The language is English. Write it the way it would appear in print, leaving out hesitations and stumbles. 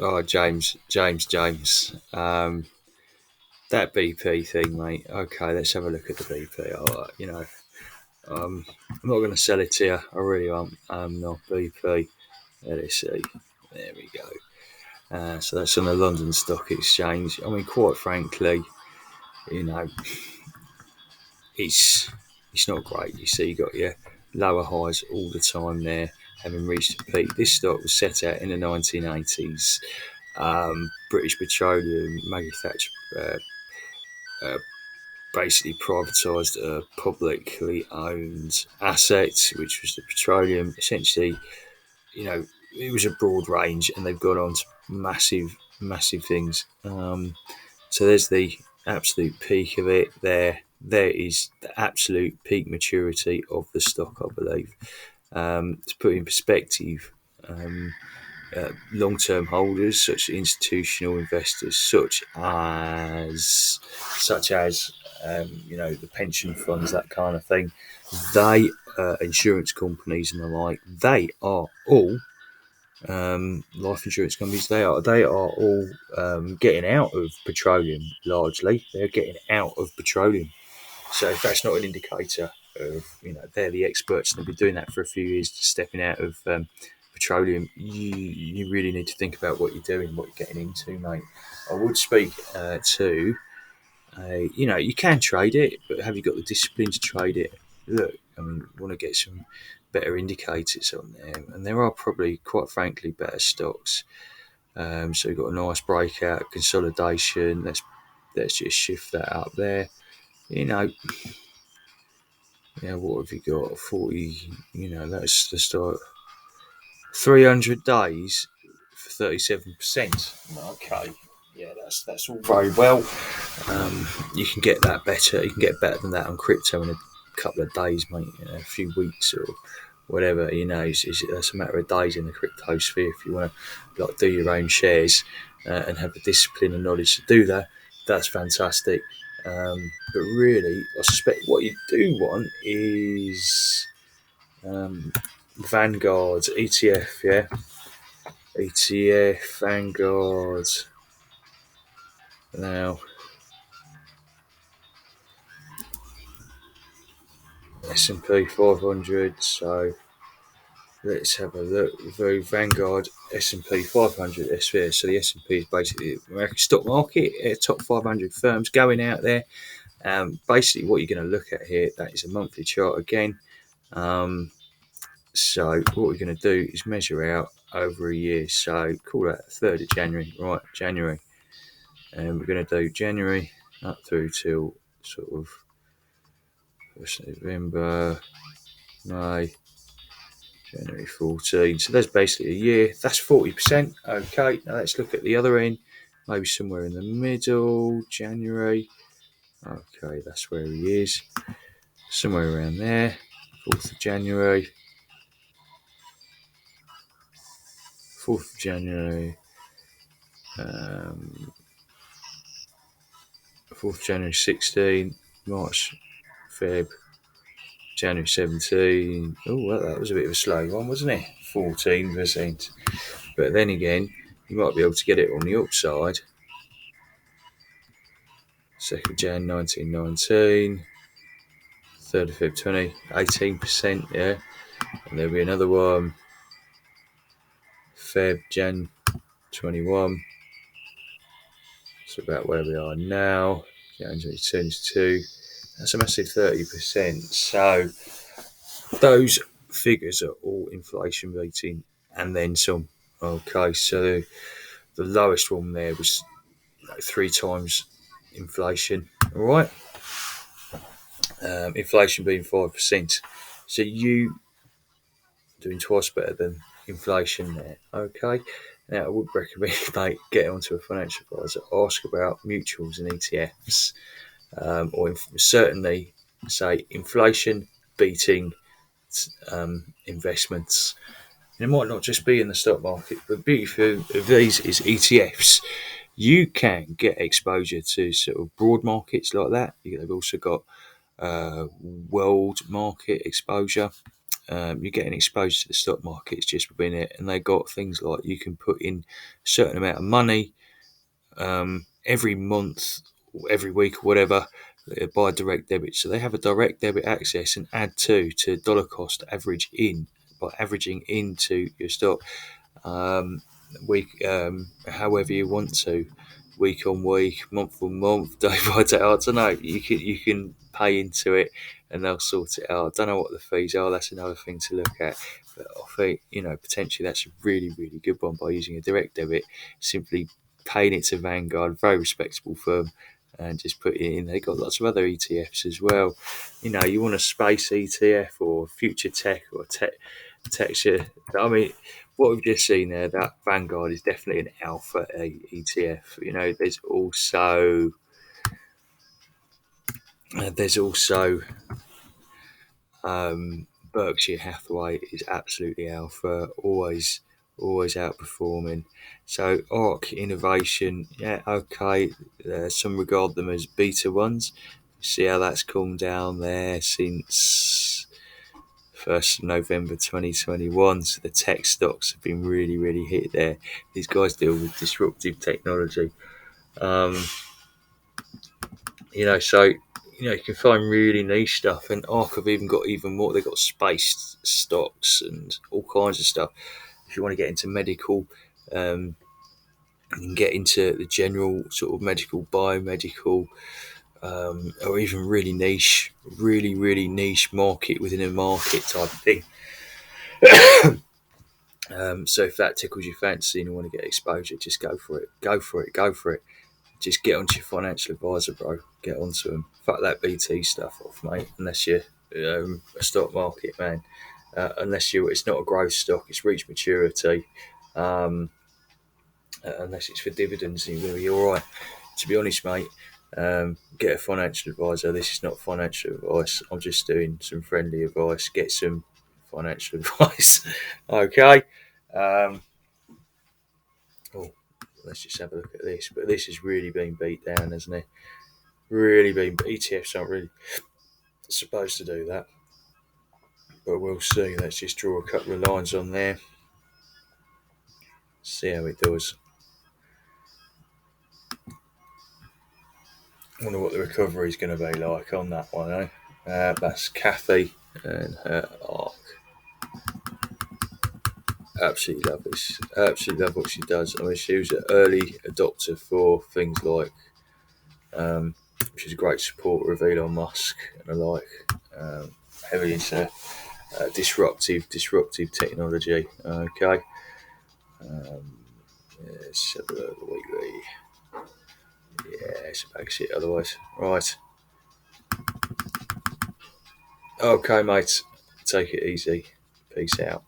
Oh, James. That BP thing, mate. Okay, let's have a look at the BP. I'm not going to sell it to you. I really aren't. Not BP. Let us see. There we go. So that's on the London Stock Exchange. I mean, quite frankly, you know, it's it's not great. You see, you got your lower highs all the time there, having reached a peak. This stock was set out in the 1980s. British Petroleum, Maggie Thatcher uh, basically privatised a publicly owned asset, which was the petroleum. Essentially, you know, it was a broad range, and they've gone on to massive things. So there's the absolute peak of it. There is the absolute peak maturity of the stock, I believe. To put in perspective, long-term holders, such as institutional investors, such as the pension funds, that kind of thing, they insurance companies and the like, they are all life insurance companies. They are all getting out of petroleum. Largely, they're getting out of petroleum. So if that's not an indicator of, they're the experts and they've been doing that for a few years, stepping out of petroleum, you really need to think about what you're doing, what you're getting into, mate. I would speak to, you can trade it, but have you got the discipline to trade it? Look, I mean, you want to get some better indicators on there, and there are probably, quite frankly, better stocks. So you've got a nice breakout, consolidation. Let's just shift that up there. You know, what have you got? 40, that's the start. 300 days for 37%. Okay. Yeah, that's all very well. You can get that better. You can get better than that on crypto in a couple of days, mate. A few weeks or whatever. It's a matter of days in the crypto sphere. If you want to do your own shares and have the discipline and knowledge to do that, that's fantastic. But really, I suspect what you do want is Vanguard ETF. Yeah, ETF Vanguard. Now S&P 500. So let's have a look. The Vanguard S&P 500 SPR. So the S&P is basically the American stock market. Top 500 firms going out there. Basically, what you're going to look at here, that is a monthly chart again. So what we're going to do is measure out over a year. So call that 3rd of January, right? January. And we're going to do January up through till sort of November, May, January 14. So that's basically a year. That's 40%. Okay, now let's look at the other end. Maybe somewhere in the middle, January. Okay, that's where he is. Somewhere around there. 4th of January. 4th of January. 4th of January 16. March, Feb, January 17. Oh, well, that was a bit of a slow one, wasn't it? 14%. But then again, you might be able to get it on the upside. 2nd of Jan 1919, 3rd of Feb 20, 18%, yeah. And there'll be another one, Feb, Jan 21. So about where we are now, January 22. That's a massive 30%. So those figures are all inflation beating and then some. Okay, so the lowest one there was 3 times inflation. All right, inflation being 5%. So you doing twice better than inflation there. Okay, now I would recommend mate get onto a financial advisor, ask about mutuals and ETFs, or certainly say inflation beating investments. And it might not just be in the stock market, but the beauty of these is ETFs. You can get exposure to sort of broad markets like that. They've also got world market exposure. you're getting exposed to the stock markets just within it, and they got things like you can put in a certain amount of money every month, every week, or whatever, by direct debit. So they have a direct debit access and add to dollar cost average in by averaging into your stock week, however you want to, week on week, month on month, day by day. I don't know. You can pay into it, and they'll sort it out. I don't know what the fees are. That's another thing to look at. But I think potentially that's a really really good one by using a direct debit. Simply paying it to Vanguard, very respectable firm, and just put it in. They got lots of other ETFs as well. You want a space ETF or future tech or tech share. I mean, what we've just seen there, that Vanguard is definitely an alpha ETF. There's also Berkshire Hathaway is absolutely alpha, always outperforming. So ARC Innovation, yeah, okay. Some regard them as beta ones. See how that's calmed down there since 1st of November 2021. So the tech stocks have been really, really hit there. These guys deal with disruptive technology. You can find really niche stuff, and ARC have even got even more. They've got space stocks and all kinds of stuff. If you want to get into medical, you can get into the general sort of medical, biomedical, or even really niche, really, really niche market within a market type of thing. So if that tickles your fancy and you want to get exposure, just go for it. Go for it. Go for it. Just get onto your financial advisor, bro. Get onto them. Fuck that BT stuff off, mate. Unless you're a stock market man. It's not a growth stock. It's reached maturity. Unless it's for dividends, you're going to be all right. To be honest, mate, get a financial advisor. This is not financial advice. I'm just doing some friendly advice. Get some financial advice. Okay. Let's just have a look at this. But this has really been beat down, hasn't it? Really been. ETFs aren't really supposed to do that. But we'll see. Let's just draw a couple of lines on there. See how it does. I wonder what the recovery is going to be like on that one, eh? That's Kathy and her ARC. Absolutely love this. Absolutely love what she does. I mean, she was an early adopter for things like, she's a great supporter of Elon Musk and the like. Heavily into disruptive technology. Okay. Let's have a look at the weekly. Yeah, it's a bag shit otherwise. Right. Okay, mate. Take it easy. Peace out.